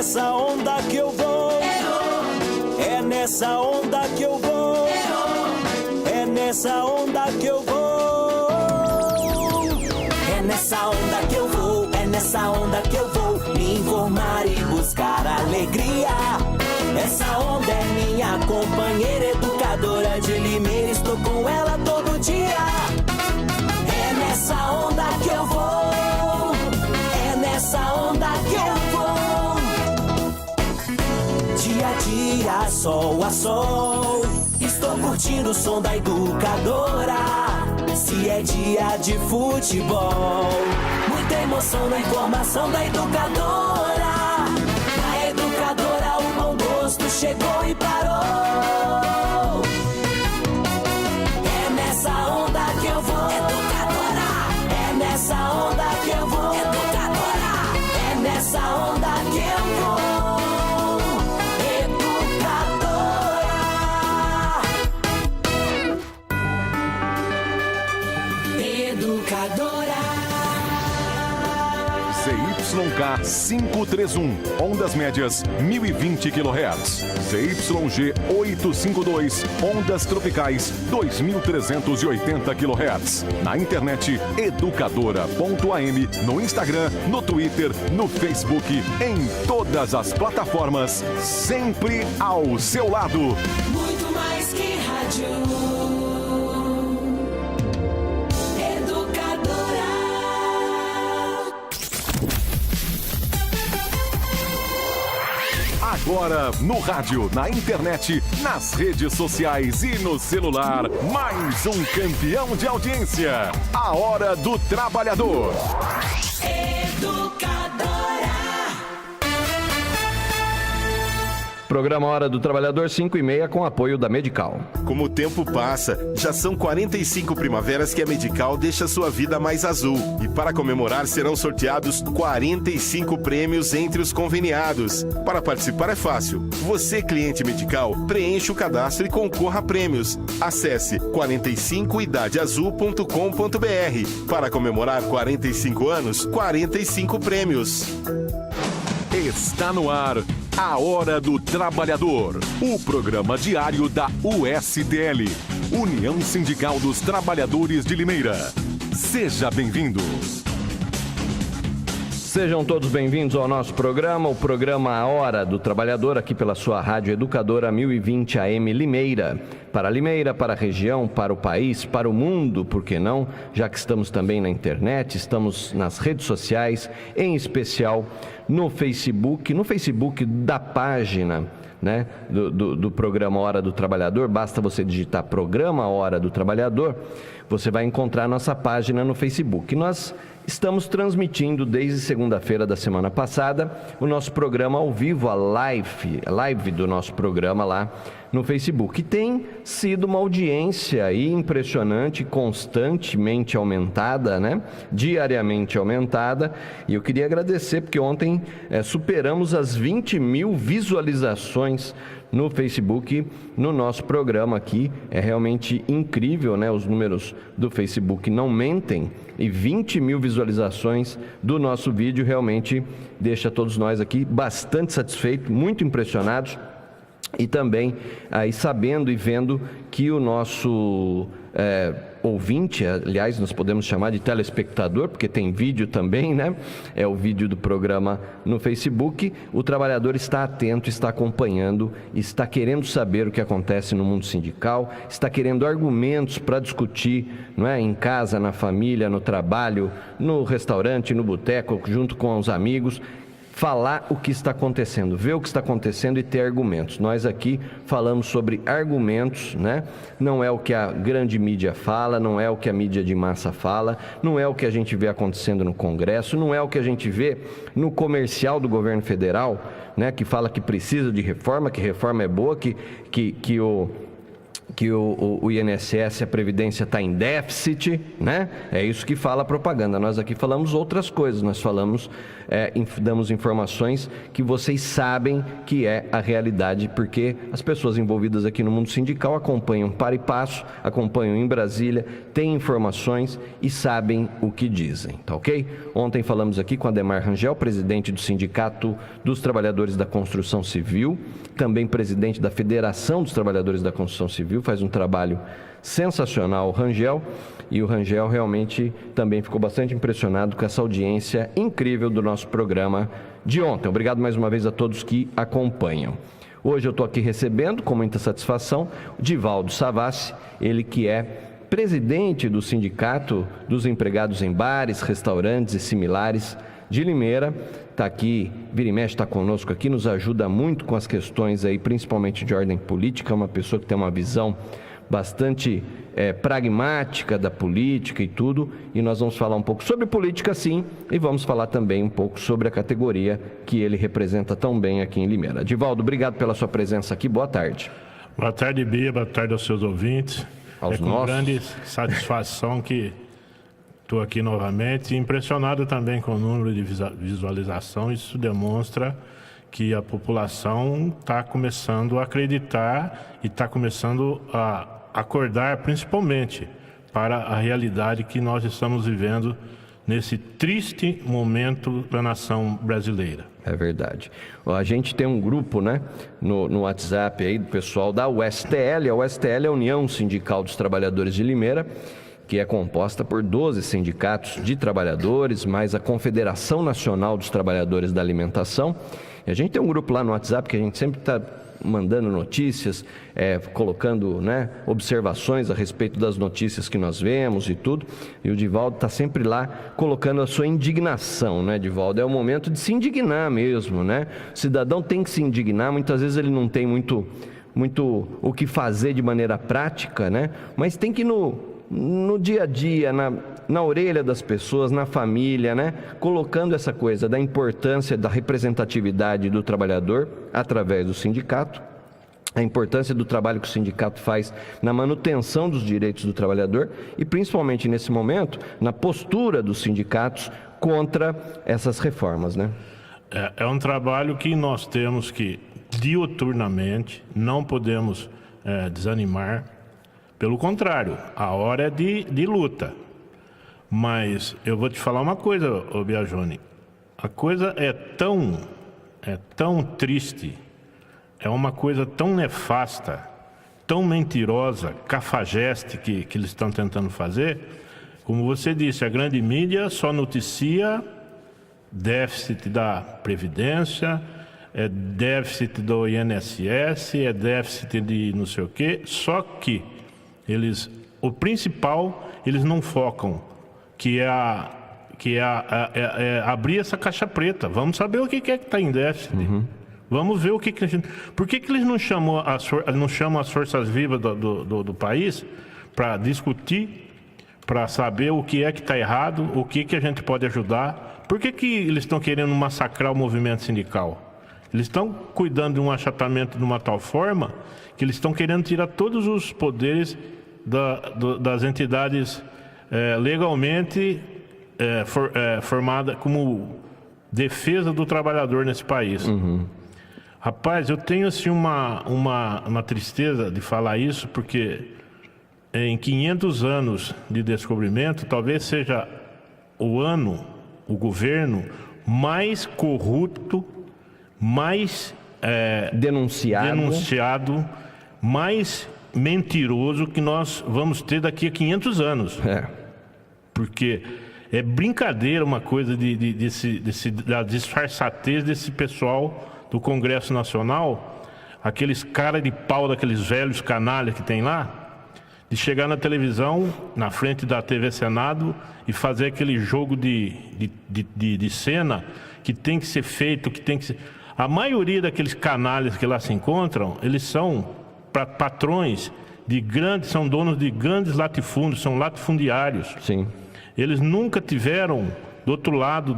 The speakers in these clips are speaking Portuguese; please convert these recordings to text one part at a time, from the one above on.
nessa onda que eu vou. É nessa onda que eu vou. É nessa onda que eu vou. É nessa onda que eu vou. É nessa onda que eu vou me informar e buscar alegria. Essa onda é minha companheira educadora de Limeira. Estou com ela todo dia. É nessa onda que eu vou. É nessa onda que eu vou. Dia a dia, sol a sol. Estou curtindo o som da educadora. Se é dia de futebol, muita emoção na informação da educadora. Na educadora o bom gosto chegou e parou. É nessa onda que eu vou. Educadora. É nessa onda que eu vou. Educadora. É nessa onda que eu vou. ZYK 531, ondas médias 1020 kHz. ZYG 852, ondas tropicais 2380 kHz. Na internet educadora.am, no Instagram, no Twitter, no Facebook, em todas as plataformas, sempre ao seu lado. Muito mais que rádio. Agora, no rádio, na internet, nas redes sociais e no celular, mais um campeão de audiência. A Hora do Trabalhador. Programa Hora do Trabalhador 5h30 com apoio da Medical. Como o tempo passa, já são 45 primaveras que a Medical deixa sua vida mais azul. E para comemorar serão sorteados 45 prêmios entre os conveniados. Para participar é fácil. Você, cliente Medical, preencha o cadastro e concorra a prêmios. Acesse 45idadeazul.com.br. Para comemorar 45 anos, 45 prêmios. Está no ar a Hora do Trabalhador, o programa diário da USTL, União Sindical dos Trabalhadores de Limeira. Seja bem-vindo. Sejam todos bem-vindos ao nosso programa, o programa A Hora do Trabalhador, aqui pela sua Rádio Educadora 1020 AM Limeira. Para Limeira, para a região, para o país, para o mundo, por que não? Já que estamos também na internet, estamos nas redes sociais, em especial no Facebook da página, né, do programa Hora do Trabalhador. Basta você digitar Programa Hora do Trabalhador, você vai encontrar a nossa página no Facebook. Nós estamos transmitindo desde segunda-feira da semana passada o nosso programa ao vivo, a live do nosso programa lá no Facebook. E tem sido uma audiência aí impressionante, constantemente aumentada, né? Diariamente aumentada. E eu queria agradecer porque ontem superamos as 20 mil visualizações no Facebook, no nosso programa aqui. É realmente incrível, né? Os números do Facebook não mentem, e 20 mil visualizações do nosso vídeo realmente deixa todos nós aqui bastante satisfeitos, muito impressionados, e também aí sabendo e vendo que o nosso ouvinte, aliás, nós podemos chamar de telespectador, porque tem vídeo também, né? É o vídeo do programa no Facebook. O trabalhador está atento, está acompanhando, está querendo saber o que acontece no mundo sindical, está querendo argumentos para discutir, não é? Em casa, na família, no trabalho, no restaurante, no boteco, junto com os amigos. Falar o que está acontecendo, ver o que está acontecendo e ter argumentos. Nós aqui falamos sobre argumentos, né? Não é o que a grande mídia fala, não é o que a mídia de massa fala, não é o que a gente vê acontecendo no Congresso, não é o que a gente vê no comercial do governo federal, né? Que fala que precisa de reforma, que reforma é boa, que que o INSS, a Previdência está em déficit, né? É isso que fala a propaganda. Nós aqui falamos outras coisas, nós falamos, damos informações que vocês sabem que é a realidade, porque as pessoas envolvidas aqui no mundo sindical acompanham para e passo, acompanham em Brasília, têm informações e sabem o que dizem, tá ok? Ontem falamos aqui com Ademar Rangel, presidente do Sindicato dos Trabalhadores da Construção Civil, também presidente da Federação dos Trabalhadores da Construção Civil, faz um trabalho sensacional o Rangel, e o Rangel realmente também ficou bastante impressionado com essa audiência incrível do nosso programa de ontem. Obrigado mais uma vez a todos que acompanham. Hoje eu estou aqui recebendo, com muita satisfação, o Divaldo Savassi, ele que é presidente do Sindicato dos Empregados em Bares, Restaurantes e Similares de Limeira. Está aqui, vira e mexe, está conosco aqui, nos ajuda muito com as questões aí, principalmente de ordem política, uma pessoa que tem uma visão bastante pragmática da política e tudo, e nós vamos falar um pouco sobre política sim, e vamos falar também um pouco sobre a categoria que ele representa tão bem aqui em Limeira. Divaldo, obrigado pela sua presença aqui, boa tarde. Boa tarde, Bia, boa tarde aos seus ouvintes. Com grande satisfação que estou aqui novamente, impressionado também com o número de visualização. Isso demonstra que a população está começando a acreditar e está começando a acordar, principalmente, para a realidade que nós estamos vivendo nesse triste momento da nação brasileira. É verdade. A gente tem um grupo, né, no WhatsApp aí do pessoal da USTL. A USTL é a União Sindical dos Trabalhadores de Limeira, que é composta por 12 sindicatos de trabalhadores, mais a Confederação Nacional dos Trabalhadores da Alimentação. E a gente tem um grupo lá no WhatsApp que a gente sempre está mandando notícias, colocando, né, observações a respeito das notícias que nós vemos e tudo. E o Divaldo está sempre lá colocando a sua indignação, né, Divaldo? É o momento de se indignar mesmo, né? O cidadão tem que se indignar, muitas vezes ele não tem muito o que fazer de maneira prática, né? Mas tem que no dia a dia, na orelha das pessoas, na família, né? Colocando essa coisa da importância da representatividade do trabalhador através do sindicato, a importância do trabalho que o sindicato faz na manutenção dos direitos do trabalhador e, principalmente nesse momento, na postura dos sindicatos contra essas reformas, né? É um trabalho que nós temos que, diuturnamente, não podemos desanimar. Pelo contrário, a hora é de luta. Mas eu vou te falar uma coisa, ô Biagione. A coisa é tão triste, é uma coisa tão nefasta, tão mentirosa, cafajeste que eles estão tentando fazer. Como você disse, a grande mídia só noticia déficit da Previdência, é déficit do INSS, é déficit de não sei o quê, só que o principal, eles não focam, que é abrir essa caixa preta. Vamos saber o que é que está em déficit. Uhum. Vamos ver o que a gente... Por que eles não chamam as forças vivas do país para discutir, para saber o que é que está errado, o que a gente pode ajudar? Por que eles estão querendo massacrar o movimento sindical? Eles estão cuidando de um achatamento de uma tal forma que eles estão querendo tirar todos os poderes das entidades legalmente formadas como defesa do trabalhador nesse país. Uhum. Rapaz, eu tenho assim uma tristeza de falar isso, porque em 500 anos de descobrimento, talvez seja o governo mais corrupto, mais denunciado, mais mentiroso que nós vamos ter daqui a 500 anos. Porque é brincadeira uma coisa da disfarçatez desse pessoal do Congresso Nacional, aqueles cara de pau daqueles velhos canalhas que tem lá, de chegar na televisão, na frente da TV Senado e fazer aquele jogo de cena que tem que ser feito, que tem que ser... A maioria daqueles canalhas que lá se encontram, eles são patrões são donos de grandes latifúndios, são latifundiários. Sim. Eles nunca tiveram do outro lado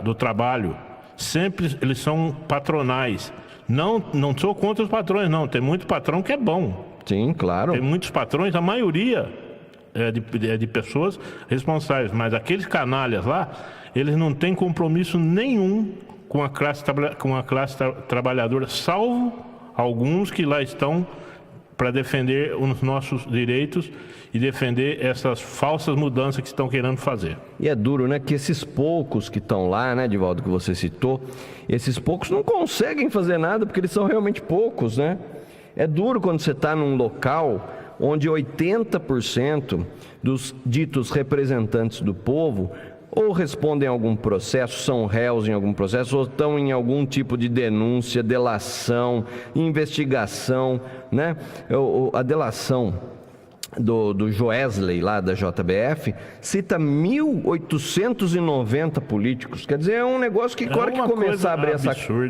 do trabalho. Sempre eles são patronais. Não sou contra os patrões, não. Tem muito patrão que é bom. Sim, claro. Tem muitos patrões, a maioria é de pessoas responsáveis, mas aqueles canalhas lá, eles não têm compromisso nenhum com a classe trabalhadora, salvo alguns que lá estão para defender os nossos direitos e defender essas falsas mudanças que estão querendo fazer. E é duro, né, que esses poucos que estão lá, né, Divaldo, que você citou, esses poucos não conseguem fazer nada porque eles são realmente poucos, né? É duro quando você está num local onde 80% dos ditos representantes do povo ou respondem a algum processo, são réus em algum processo, ou estão em algum tipo de denúncia, delação, investigação, né? A delação do Joesley, lá da JBF, cita 1.890 políticos. Quer dizer, é um negócio que, agora que começar a abrir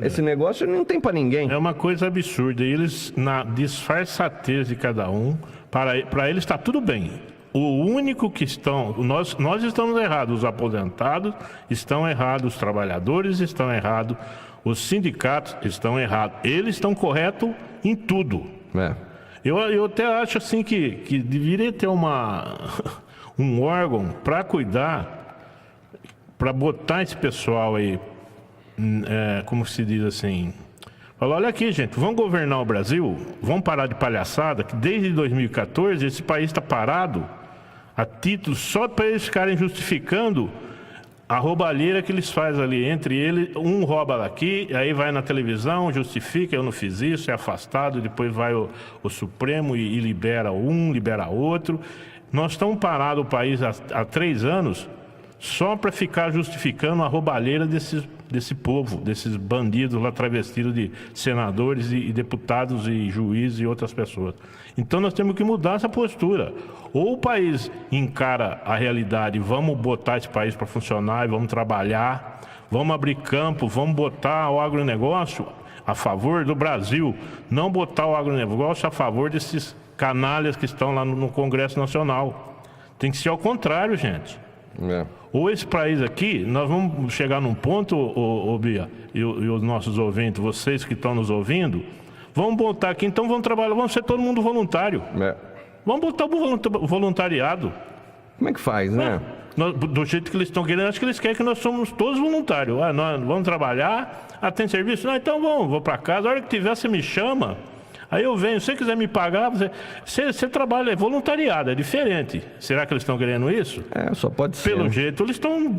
esse negócio, não tem para ninguém. É uma coisa absurda. E eles, na disfarçatez de cada um, para eles está tudo bem. O único que estão... Nós estamos errados, os aposentados estão errados, os trabalhadores estão errados, os sindicatos estão errados. Eles estão corretos em tudo. Eu até acho assim que deveria ter um órgão para cuidar, para botar esse pessoal aí, como se diz assim... Fala, olha aqui, gente, vamos governar o Brasil, vamos parar de palhaçada, que desde 2014 esse país está parado a título só para eles ficarem justificando a roubalheira que eles fazem ali. Entre eles, um rouba daqui, aí vai na televisão, justifica, eu não fiz isso, é afastado, depois vai o Supremo e libera um, libera outro. Nós estamos parados o país há 3 anos só para ficar justificando a roubalheira desse povo, desses bandidos lá travestidos de senadores e deputados e juízes e outras pessoas. Então nós temos que mudar essa postura. Ou o país encara a realidade, vamos botar esse país para funcionar e vamos trabalhar, vamos abrir campo, vamos botar o agronegócio a favor do Brasil, não botar o agronegócio a favor desses canalhas que estão lá no Congresso Nacional. Tem que ser ao contrário, gente. Ou esse país aqui, nós vamos chegar num ponto, Bia, e os nossos ouvintes, vocês que estão nos ouvindo, vamos botar aqui, então vamos trabalhar, vamos ser todo mundo voluntário. Vamos botar o voluntariado. Como é que faz, né? Do jeito que eles estão querendo, acho que eles querem que nós somos todos voluntários. Nós vamos trabalhar, tem serviço? Não, então vou para casa, a hora que tiver você me chama. Aí eu venho, se você quiser me pagar, você trabalha, é voluntariado, é diferente. Será que eles estão querendo isso? Só pode ser. Pelo jeito, eles estão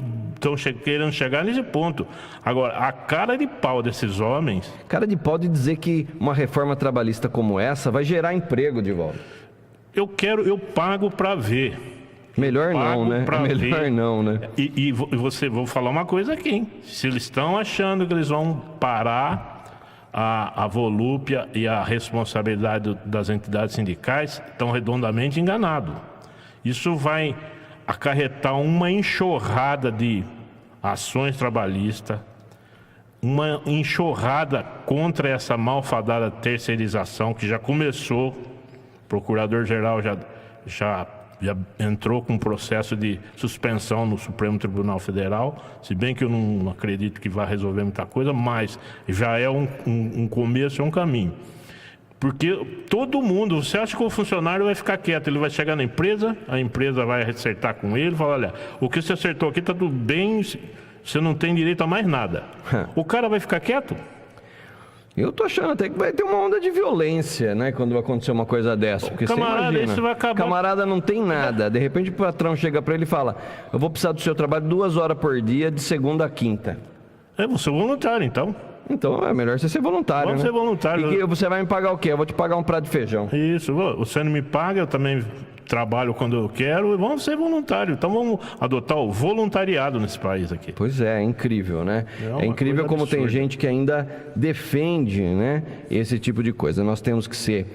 querendo chegar nesse ponto. Agora, a cara de pau desses homens... Cara de pau de dizer que uma reforma trabalhista como essa vai gerar emprego, Divaldo. Eu pago para ver. Melhor não, né? Melhor não, né? E vou falar uma coisa aqui, hein? Se eles estão achando que eles vão parar... A volúpia e a responsabilidade das entidades sindicais, estão redondamente enganados. Isso vai acarretar uma enxurrada de ações trabalhistas, uma enxurrada contra essa malfadada terceirização que já começou. O Procurador-Geral já entrou com um processo de suspensão no Supremo Tribunal Federal, se bem que eu não acredito que vai resolver muita coisa, mas já é um começo, é um caminho. Porque todo mundo, você acha que o funcionário vai ficar quieto, ele vai chegar na empresa, a empresa vai acertar com ele, falar, olha, o que você acertou aqui está tudo bem, você não tem direito a mais nada. O cara vai ficar quieto? Eu tô achando até que vai ter uma onda de violência, né, quando acontecer uma coisa dessa. Porque camarada, isso vai acabar. Camarada não tem nada. De repente o patrão chega para ele e fala, eu vou precisar do seu trabalho 2 horas por dia, de segunda a quinta. Você é voluntário, então. Então é melhor você ser voluntário, Vamos ser voluntário. E você vai me pagar o quê? Eu vou te pagar um prato de feijão. Isso, você não me paga, eu também trabalho quando eu quero, e vamos ser voluntários. Então vamos adotar o voluntariado nesse país aqui. Pois é incrível, né? É incrível como tem gente que ainda defende, né, esse tipo de coisa. Nós temos que ser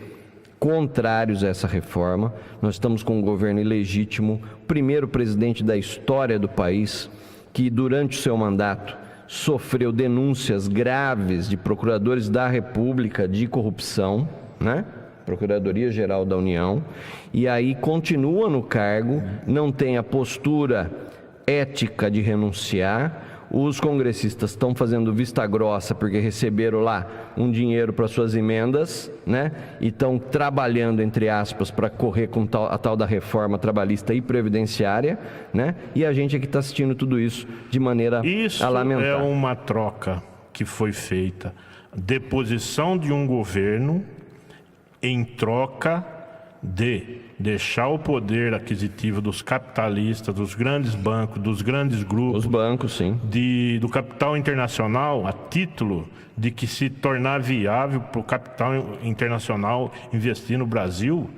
contrários a essa reforma. Nós estamos com um governo ilegítimo, primeiro presidente da história do país, que durante o seu mandato sofreu denúncias graves de procuradores da República de corrupção, né? Procuradoria-Geral da União, e aí continua no cargo, não tem a postura ética de renunciar. Os congressistas estão fazendo vista grossa porque receberam lá um dinheiro para suas emendas, né? E estão trabalhando, entre aspas, para correr com a tal da reforma trabalhista e previdenciária, né? E a gente aqui está assistindo tudo isso de maneira a lamentar. Isso é uma troca que foi feita. Deposição de um governo em troca de deixar o poder aquisitivo dos capitalistas, dos grandes bancos, dos grandes grupos, os bancos, sim, do capital internacional, a título de que se tornar viável para o capital internacional investir no Brasil.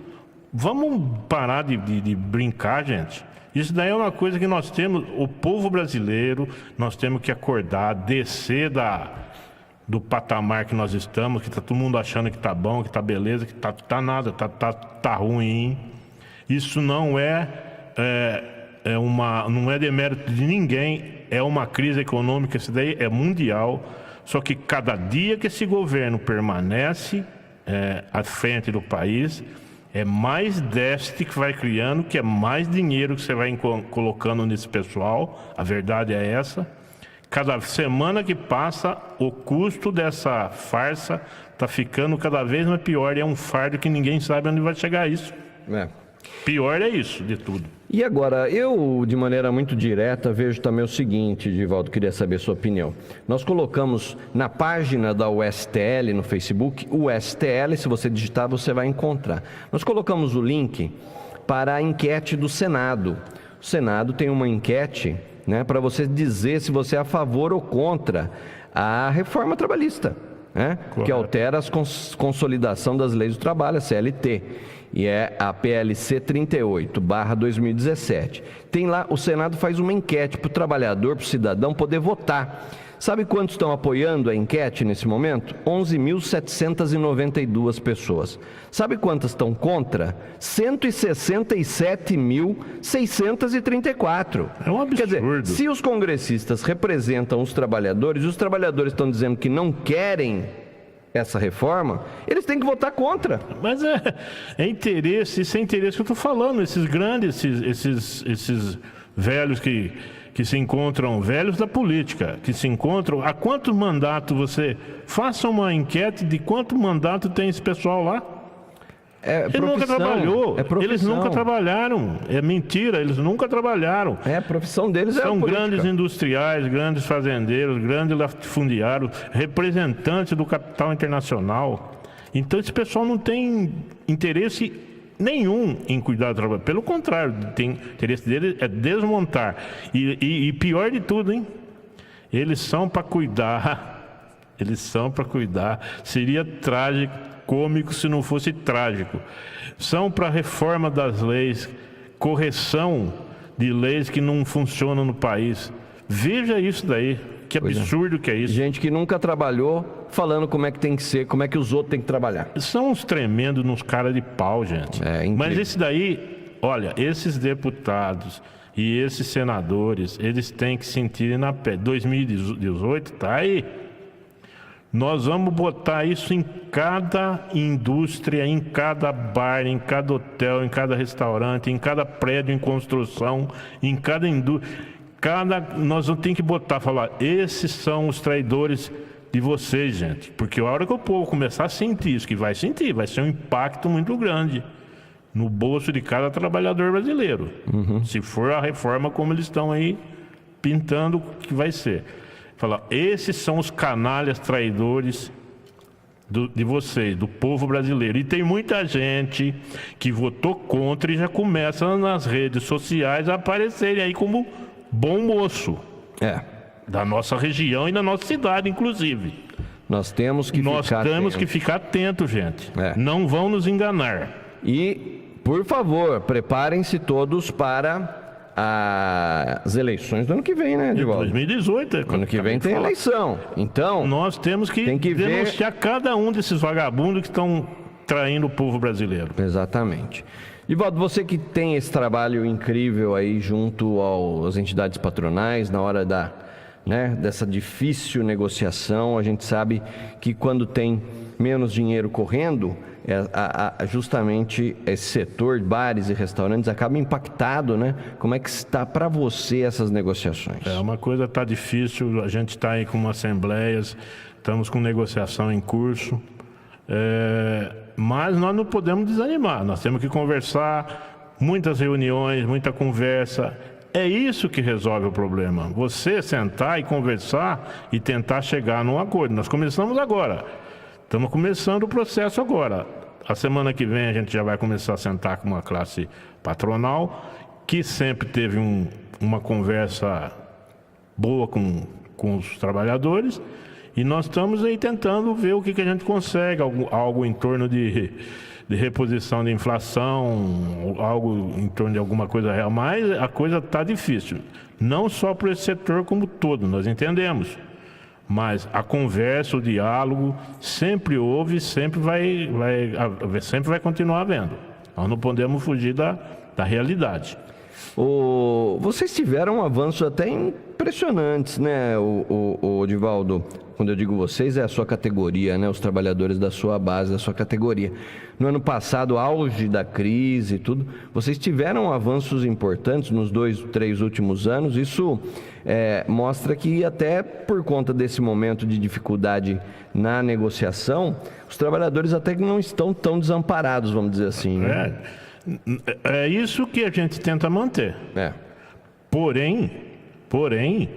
Vamos parar de brincar, gente. Isso daí é uma coisa que nós temos, o povo brasileiro, nós temos que acordar, descer do patamar que nós estamos, que está todo mundo achando que está bom, que está beleza, que tá nada, tá ruim. Isso não é demérito de ninguém, é uma crise econômica, isso daí é mundial. Só que cada dia que esse governo permanece à frente do país, é mais déficit que vai criando, que é mais dinheiro que você vai colocando nesse pessoal. A verdade é essa. Cada semana que passa, o custo dessa farsa está ficando cada vez mais pior. E é um fardo que ninguém sabe onde vai chegar isso. Pior é isso de tudo. E agora, eu, de maneira muito direta, vejo também o seguinte, Divaldo, queria saber sua opinião. Nós colocamos na página da USTL, no Facebook, USTL, se você digitar, você vai encontrar. Nós colocamos o link para a enquete do Senado. O Senado tem uma enquete, né, para você dizer se você é a favor ou contra a reforma trabalhista, né, que altera a consolidação das leis do trabalho, a CLT. E é a PLC 38/2017. Tem lá, o Senado faz uma enquete para o trabalhador, para o cidadão poder votar. Sabe quantos estão apoiando a enquete nesse momento? 11.792 pessoas. Sabe quantas estão contra? 167.634. É um absurdo. Quer dizer, se os congressistas representam os trabalhadores estão dizendo que não querem essa reforma, eles têm que votar contra. Mas é interesse, isso é interesse que eu estou falando, esses grandes, esses velhos que se encontram, velhos da política, que se encontram, há quantos mandatos você... Faça uma enquete de quanto mandato tem esse pessoal lá. Ele nunca trabalhou, eles nunca trabalharam, é mentira, eles nunca trabalharam. A profissão deles é a política. São grandes industriais, grandes fazendeiros, grandes latifundiários, representantes do capital internacional. Então esse pessoal não tem interesse nenhum em cuidar do trabalho, pelo contrário, tem interesse dele é desmontar. E pior de tudo, hein? Eles são para cuidar, seria trágico, cômico se não fosse trágico. São para reforma das leis, correção de leis que não funcionam no país. Veja isso daí, que absurdo que é isso. Gente que nunca trabalhou, falando como é que tem que ser, como é que os outros têm que trabalhar. São uns tremendos, uns caras de pau, gente. Mas esse daí, olha, esses deputados e esses senadores, eles têm que sentir na pele. 2018 tá aí. Nós vamos botar isso em cada indústria, em cada bar, em cada hotel, em cada restaurante, em cada prédio em construção, em cada indústria. Nós vamos ter que botar, falar, esses são os traidores de vocês, gente. Porque a hora que o povo começar a sentir isso, que vai sentir, vai ser um impacto muito grande no bolso de cada trabalhador brasileiro. Se for a reforma como eles estão aí pintando que vai ser. Falar, esses são os canalhas traidores de vocês, do povo brasileiro. E tem muita gente que votou contra e já começa nas redes sociais a aparecerem aí como bom moço. Da nossa região e da nossa cidade, inclusive. Nós temos que ficar atentos, gente. Não vão nos enganar. E, por favor, preparem-se todos para as eleições do ano que vem, né, Divaldo? 2018. Ano que vem tem eleição. Então, nós temos que denunciar cada um desses vagabundos que estão traindo o povo brasileiro. Exatamente. Divaldo, você que tem esse trabalho incrível aí junto às entidades patronais, na hora dessa difícil negociação, a gente sabe que quando tem menos dinheiro correndo, justamente esse setor, bares e restaurantes, acaba impactado, né? Como é que está para você essas negociações? Uma coisa está difícil, a gente está aí com assembleias, estamos com negociação em curso, mas nós não podemos desanimar, nós temos que conversar, muitas reuniões, muita conversa. É isso que resolve o problema. Você sentar e conversar e tentar chegar num acordo. Nós começamos agora. Estamos começando o processo agora. A semana que vem a gente já vai começar a sentar com uma classe patronal que sempre teve uma conversa boa com os trabalhadores. E nós estamos aí tentando ver o que a gente consegue. Algo em torno de reposição de inflação, algo em torno de alguma coisa real, mas a coisa está difícil. Não só para esse setor como todo, nós entendemos. Mas a conversa, o diálogo, sempre houve, sempre vai continuar havendo. Nós não podemos fugir da realidade. Vocês tiveram avanços até impressionantes, né, Divaldo? Quando eu digo vocês, é a sua categoria, né? Os trabalhadores da sua base, da sua categoria. No ano passado, auge da crise e tudo, vocês tiveram avanços importantes nos 2, 3 últimos anos. Isso mostra que até por conta desse momento de dificuldade na negociação, os trabalhadores até que não estão tão desamparados, vamos dizer assim, né? É isso que a gente tenta manter. Porém,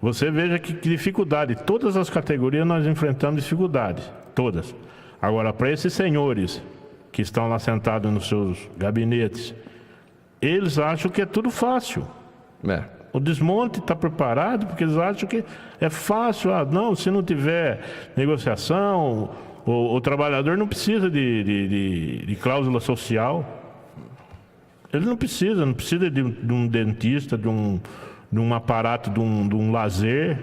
você veja que dificuldade. Todas as categorias nós enfrentamos dificuldades. Todas. Agora, para esses senhores que estão lá sentados nos seus gabinetes, eles acham que é tudo fácil. O desmonte está preparado porque eles acham que é fácil. Não, se não tiver negociação, o trabalhador não precisa de cláusula social. Ele não precisa de um dentista, de um aparato, de um lazer.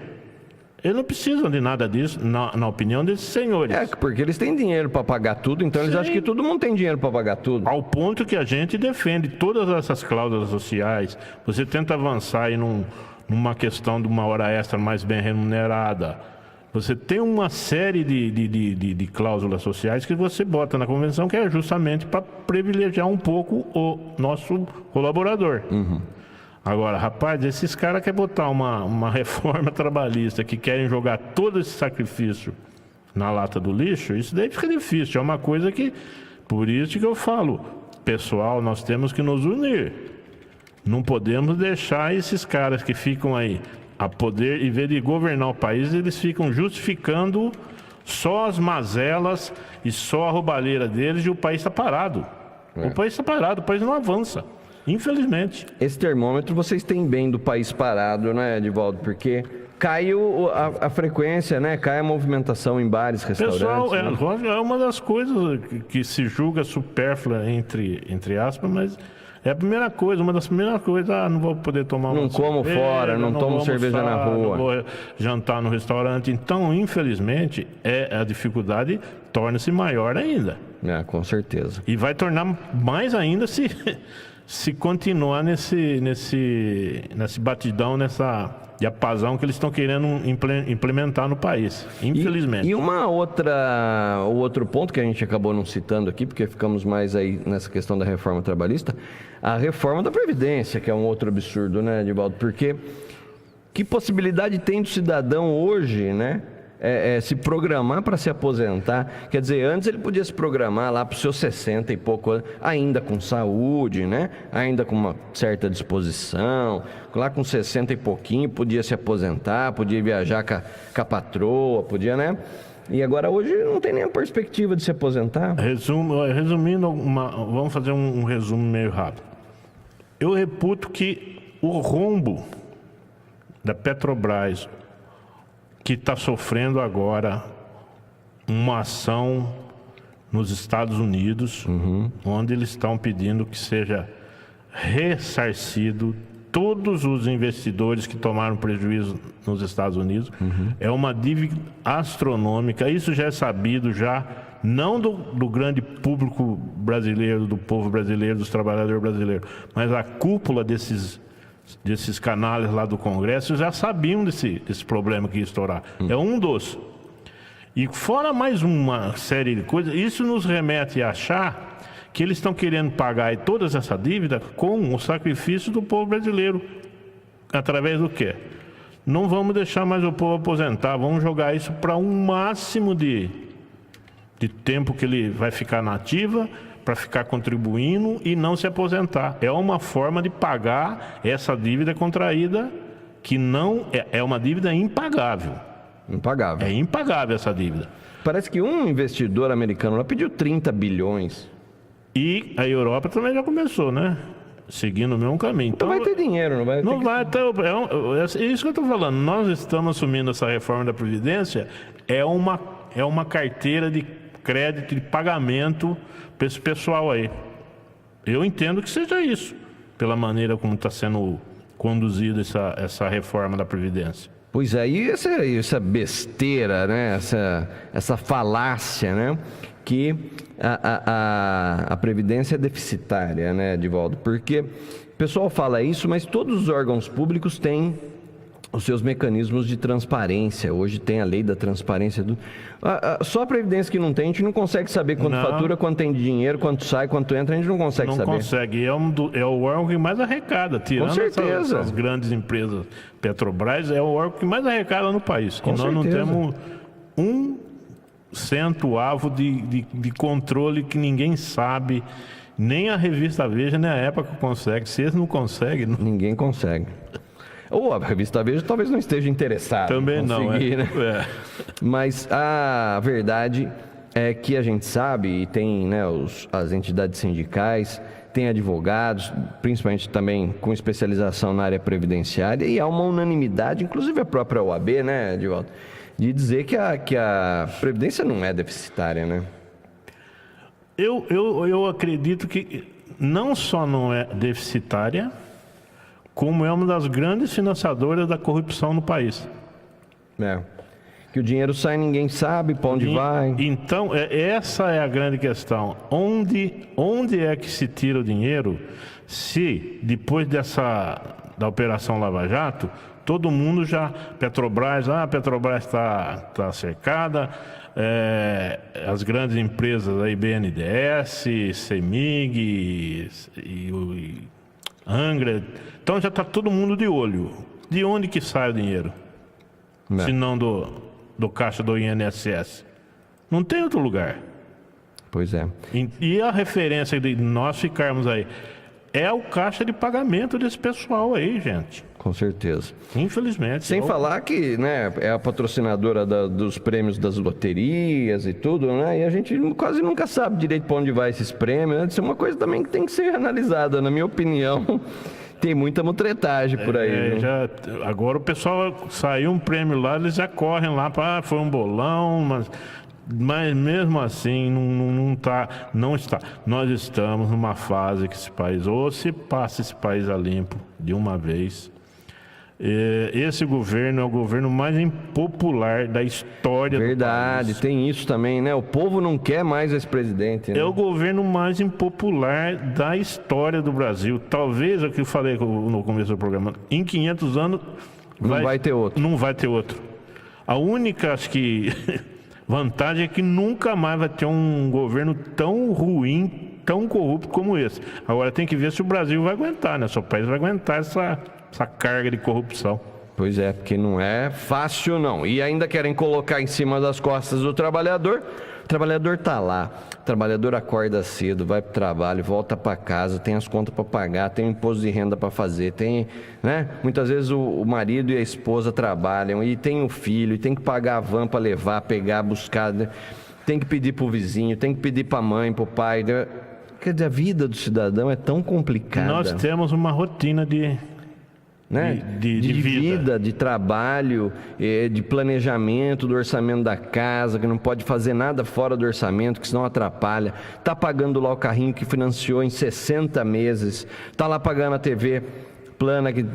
Eles não precisam de nada disso, na opinião desses senhores. Porque eles têm dinheiro para pagar tudo, então eles acham que todo mundo tem dinheiro para pagar tudo. Ao ponto que a gente defende todas essas cláusulas sociais. Você tenta avançar aí numa questão de uma hora extra mais bem remunerada. Você tem uma série de cláusulas sociais que você bota na convenção, que é justamente para privilegiar um pouco o nosso colaborador. Agora, rapaz, esses caras querem botar uma reforma trabalhista que querem jogar todo esse sacrifício na lata do lixo, isso daí fica difícil. É uma coisa que, por isso que eu falo, pessoal, nós temos que nos unir. Não podemos deixar esses caras que ficam aí a poder, em vez de governar o país, eles ficam justificando só as mazelas e só a roubalheira deles, e o país está parado. O país está parado, o país não avança, infelizmente. Esse termômetro vocês têm bem do país parado, né, Divaldo? Porque caiu a frequência, né? Cai a movimentação em bares, restaurantes. Pessoal, né? É uma das coisas que se julga supérflua, entre aspas, mas é a primeira coisa, uma das primeiras coisas. Não vou poder tomar Não como cerveja, fora, não tomo cerveja na rua. Não vou jantar no restaurante. Então, infelizmente, a dificuldade torna-se maior ainda. Com certeza. E vai tornar mais ainda se continuar nesse batidão, nessa diapasão que eles estão querendo implementar no país, infelizmente. E o outro ponto que a gente acabou não citando aqui, porque ficamos mais aí nessa questão da reforma trabalhista, a reforma da Previdência, que é um outro absurdo, né, Divaldo? Porque que possibilidade tem do cidadão hoje, né, se programar para se aposentar? Quer dizer, antes ele podia se programar lá para os seus 60 e pouco anos, ainda com saúde, né? Ainda com uma certa disposição, lá com 60 e pouquinho podia se aposentar, podia viajar com a patroa, podia, né? E agora hoje não tem nem a perspectiva de se aposentar. Resumindo, vamos fazer um resumo meio rápido. Eu reputo que o rombo da Petrobras, que está sofrendo agora uma ação nos Estados Unidos, onde eles estão pedindo que seja ressarcido todos os investidores que tomaram prejuízo nos Estados Unidos. É uma dívida astronômica, isso já é sabido, não do grande público brasileiro, do povo brasileiro, dos trabalhadores brasileiros, mas a cúpula desses canais lá do Congresso já sabiam desse problema que ia estourar. É um dos. E fora mais uma série de coisas, isso nos remete a achar que eles estão querendo pagar toda essa dívida com o sacrifício do povo brasileiro. Através do quê? Não vamos deixar mais o povo aposentar, vamos jogar isso para um máximo de tempo que ele vai ficar na ativa, para ficar contribuindo e não se aposentar. É uma forma de pagar essa dívida contraída, que não é uma dívida impagável. Impagável. É impagável essa dívida. Parece que um investidor americano lá pediu 30 bilhões. E a Europa também já começou, né? Seguindo o mesmo caminho. Então, não vai ter dinheiro, não vai ter. Não vai ter. É isso que eu estou falando. Nós estamos assumindo essa reforma da Previdência, é uma carteira de crédito, de pagamento para esse pessoal aí. Eu entendo que seja isso, pela maneira como está sendo conduzida essa reforma da Previdência. Pois é, e essa besteira, né? Essa falácia, né? Que a Previdência é deficitária, né, Edivaldo? Porque o pessoal fala isso, mas todos os órgãos públicos têm os seus mecanismos de transparência. Hoje tem a lei da transparência. Só a Previdência que não tem, a gente não consegue saber quanto fatura, quanto tem de dinheiro, quanto sai, quanto entra, a gente não consegue saber. Não consegue. É o órgão que mais arrecada. Tirando essas grandes empresas, Petrobras, é o órgão que mais arrecada no país. Que nós não temos um centavo de controle que ninguém sabe. Nem a revista Veja, nem a Época consegue. Se eles não conseguem... Ninguém consegue. Ou a revista Veja talvez não esteja interessada. Também não, né? Mas a verdade é que a gente sabe, e tem, né, as entidades sindicais, tem advogados, principalmente também com especialização na área previdenciária, e há uma unanimidade, inclusive a própria OAB, né, Edivaldo, de dizer que a Previdência não é deficitária, né? Eu acredito que não só não é deficitária, como é uma das grandes financiadoras da corrupção no país. Que o dinheiro sai, ninguém sabe para onde vai. Então, essa é a grande questão. Onde é que se tira o dinheiro se, depois da Operação Lava Jato, todo mundo já... Petrobras está cercada, as grandes empresas aí, BNDES, CEMIG e Angra... Então já está todo mundo de olho. De onde que sai o dinheiro? Se não do caixa do INSS. Não tem outro lugar. Pois é. E a referência de nós ficarmos aí é o caixa de pagamento desse pessoal aí, gente. Com certeza. Infelizmente. Sem falar que, né, é a patrocinadora dos prêmios das loterias e tudo, né? E a gente quase nunca sabe direito para onde vai esses prêmios, né? Isso é uma coisa também que tem que ser analisada, na minha opinião. Tem muita mutretagem por aí. Agora o pessoal saiu um prêmio lá, eles já correm lá para foi um bolão, mas mesmo assim não está. Nós estamos numa fase que esse país, ou se passa esse país a limpo de uma vez. Esse governo é o governo mais impopular da história do país. Verdade, tem isso também, né? O povo não quer mais esse presidente, né? É o governo mais impopular da história do Brasil. Talvez, é o que eu falei no começo do programa, em 500 anos... Não vai ter outro. Não vai ter outro. A única, acho que, vantagem é que nunca mais vai ter um governo tão ruim, tão corrupto como esse. Agora tem que ver se o Brasil vai aguentar, né? Se o país vai aguentar essa carga de corrupção. Pois é, porque não é fácil não. E ainda querem colocar em cima das costas do trabalhador. O trabalhador está lá, o trabalhador acorda cedo, vai para o trabalho, volta para casa, tem as contas para pagar, tem o imposto de renda para fazer, tem, né? Muitas vezes o marido e a esposa trabalham e tem o filho, e tem que pagar a van para levar, pegar, buscar, né? Tem que pedir para o vizinho, tem que pedir para a mãe, para o pai, né? Quer dizer, a vida do cidadão é tão complicada. Nós temos uma rotina de vida, de trabalho, de planejamento do orçamento da casa, que não pode fazer nada fora do orçamento, que senão atrapalha. Está pagando lá o carrinho que financiou em 60 meses. Está lá pagando a TV plana que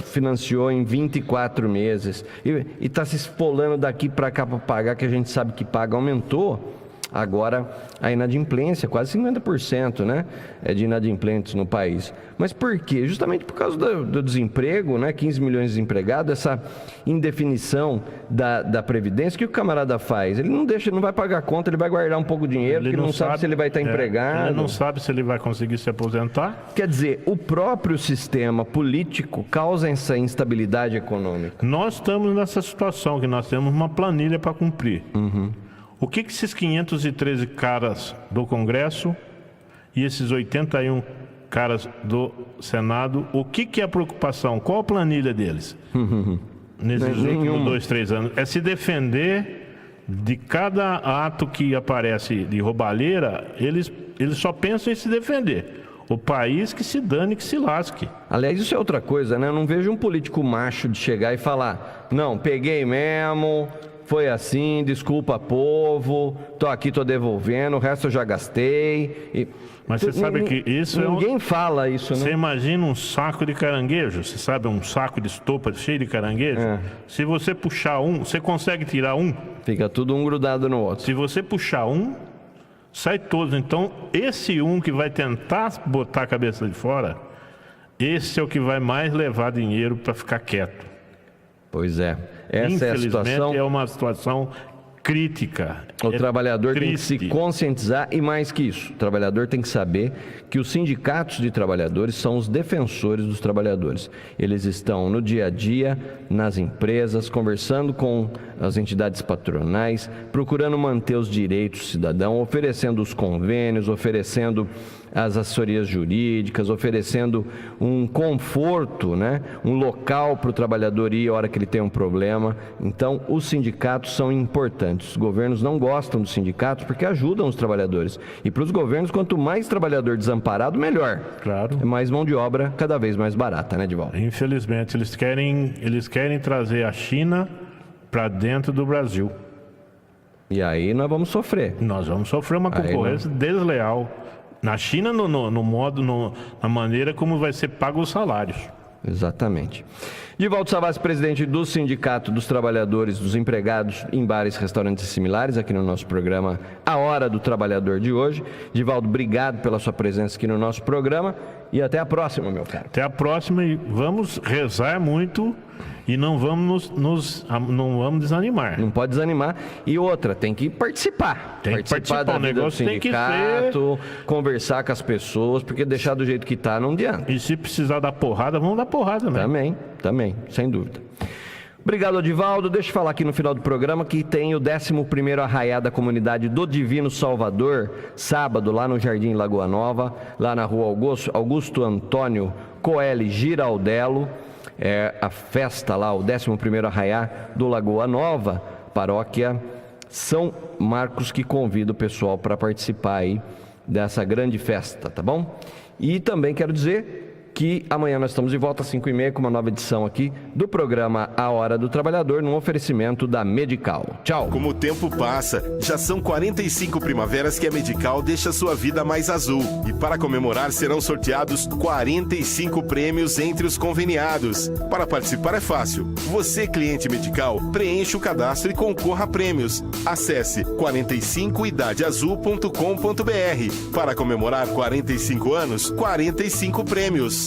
financiou em 24 meses. E está se espolando daqui para cá para pagar, que a gente sabe que paga. Aumentou agora a inadimplência, quase 50%, né, de inadimplentes no país. Mas por quê? Justamente por causa do desemprego, né, 15 milhões de desempregados, essa indefinição da Previdência. O que o camarada faz? Ele não vai pagar a conta, ele vai guardar um pouco de dinheiro, porque ele não sabe se ele vai estar empregado. Ele não sabe se ele vai conseguir se aposentar. Quer dizer, o próprio sistema político causa essa instabilidade econômica. Nós estamos nessa situação, que nós temos uma planilha para cumprir. O que esses 513 caras do Congresso e esses 81 caras do Senado, o que é a preocupação? Qual a planilha deles? Nesses últimos 2, 3 anos? É se defender de cada ato que aparece de roubalheira, eles só pensam em se defender. O país que se dane, que se lasque. Aliás, isso é outra coisa, né? Eu não vejo um político macho de chegar e falar: não, peguei mesmo, foi assim, desculpa povo, tô aqui, tô devolvendo, o resto eu já gastei. Mas você sabe que isso ninguém fala isso, né? Você imagina um saco de caranguejo, você sabe, um saco de estopa cheio de caranguejo? Se você puxar um, você consegue tirar um? Fica tudo um grudado no outro. Se você puxar um, sai todos. Então, esse um que vai tentar botar a cabeça de fora, esse é o que vai mais levar dinheiro para ficar quieto. Pois é. Essa é a situação. É uma situação crítica. O trabalhador tem que se conscientizar, e mais que isso, o trabalhador tem que saber que os sindicatos de trabalhadores são os defensores dos trabalhadores. Eles estão no dia a dia, nas empresas, conversando com as entidades patronais, procurando manter os direitos do cidadão, oferecendo os convênios, oferecendo as assessorias jurídicas, oferecendo um conforto, né? Um local para o trabalhador ir a hora que ele tem um problema. Então, os sindicatos são importantes. Os governos não gostam dos sindicatos porque ajudam os trabalhadores. E para os governos, quanto mais trabalhador desamparado, melhor. Claro. É mais mão de obra cada vez mais barata, né, Divaldo? Infelizmente, eles querem trazer a China para dentro do Brasil. E aí nós vamos sofrer. Nós vamos sofrer uma concorrência desleal. Na China, na maneira como vai ser pago os salários. Exatamente. Divaldo Savassi, presidente do Sindicato dos Trabalhadores dos Empregados em Bares, Restaurantes e Similares, aqui no nosso programa A Hora do Trabalhador de hoje. Divaldo, obrigado pela sua presença aqui no nosso programa e até a próxima, meu caro. Até a próxima, e vamos rezar muito e não vamos desanimar. Não pode desanimar. E outra, tem que participar. Tem que participar da vida do sindicato, ser... conversar com as pessoas, porque deixar do jeito que está não adianta. E se precisar dar porrada, vamos dar porrada, né? Também, sem dúvida. Obrigado, Divaldo. Deixa eu falar aqui no final do programa que tem o 11º Arraiá da Comunidade do Divino Salvador, sábado, lá no Jardim Lagoa Nova, lá na rua Augusto Antônio Coelho Giraldello. É a festa lá, o 11º Arraiá do Lagoa Nova, paróquia São Marcos, que convida o pessoal para participar aí dessa grande festa, tá bom? E também quero dizer que amanhã nós estamos de volta às 5h30 com uma nova edição aqui do programa A Hora do Trabalhador, num oferecimento da Medical. Tchau! Como o tempo passa, já são 45 primaveras que a Medical deixa sua vida mais azul. E para comemorar serão sorteados 45 prêmios entre os conveniados. Para participar é fácil. Você, cliente Medical, preencha o cadastro e concorra a prêmios. Acesse 45idadeazul.com.br. Para comemorar 45 anos, 45 prêmios.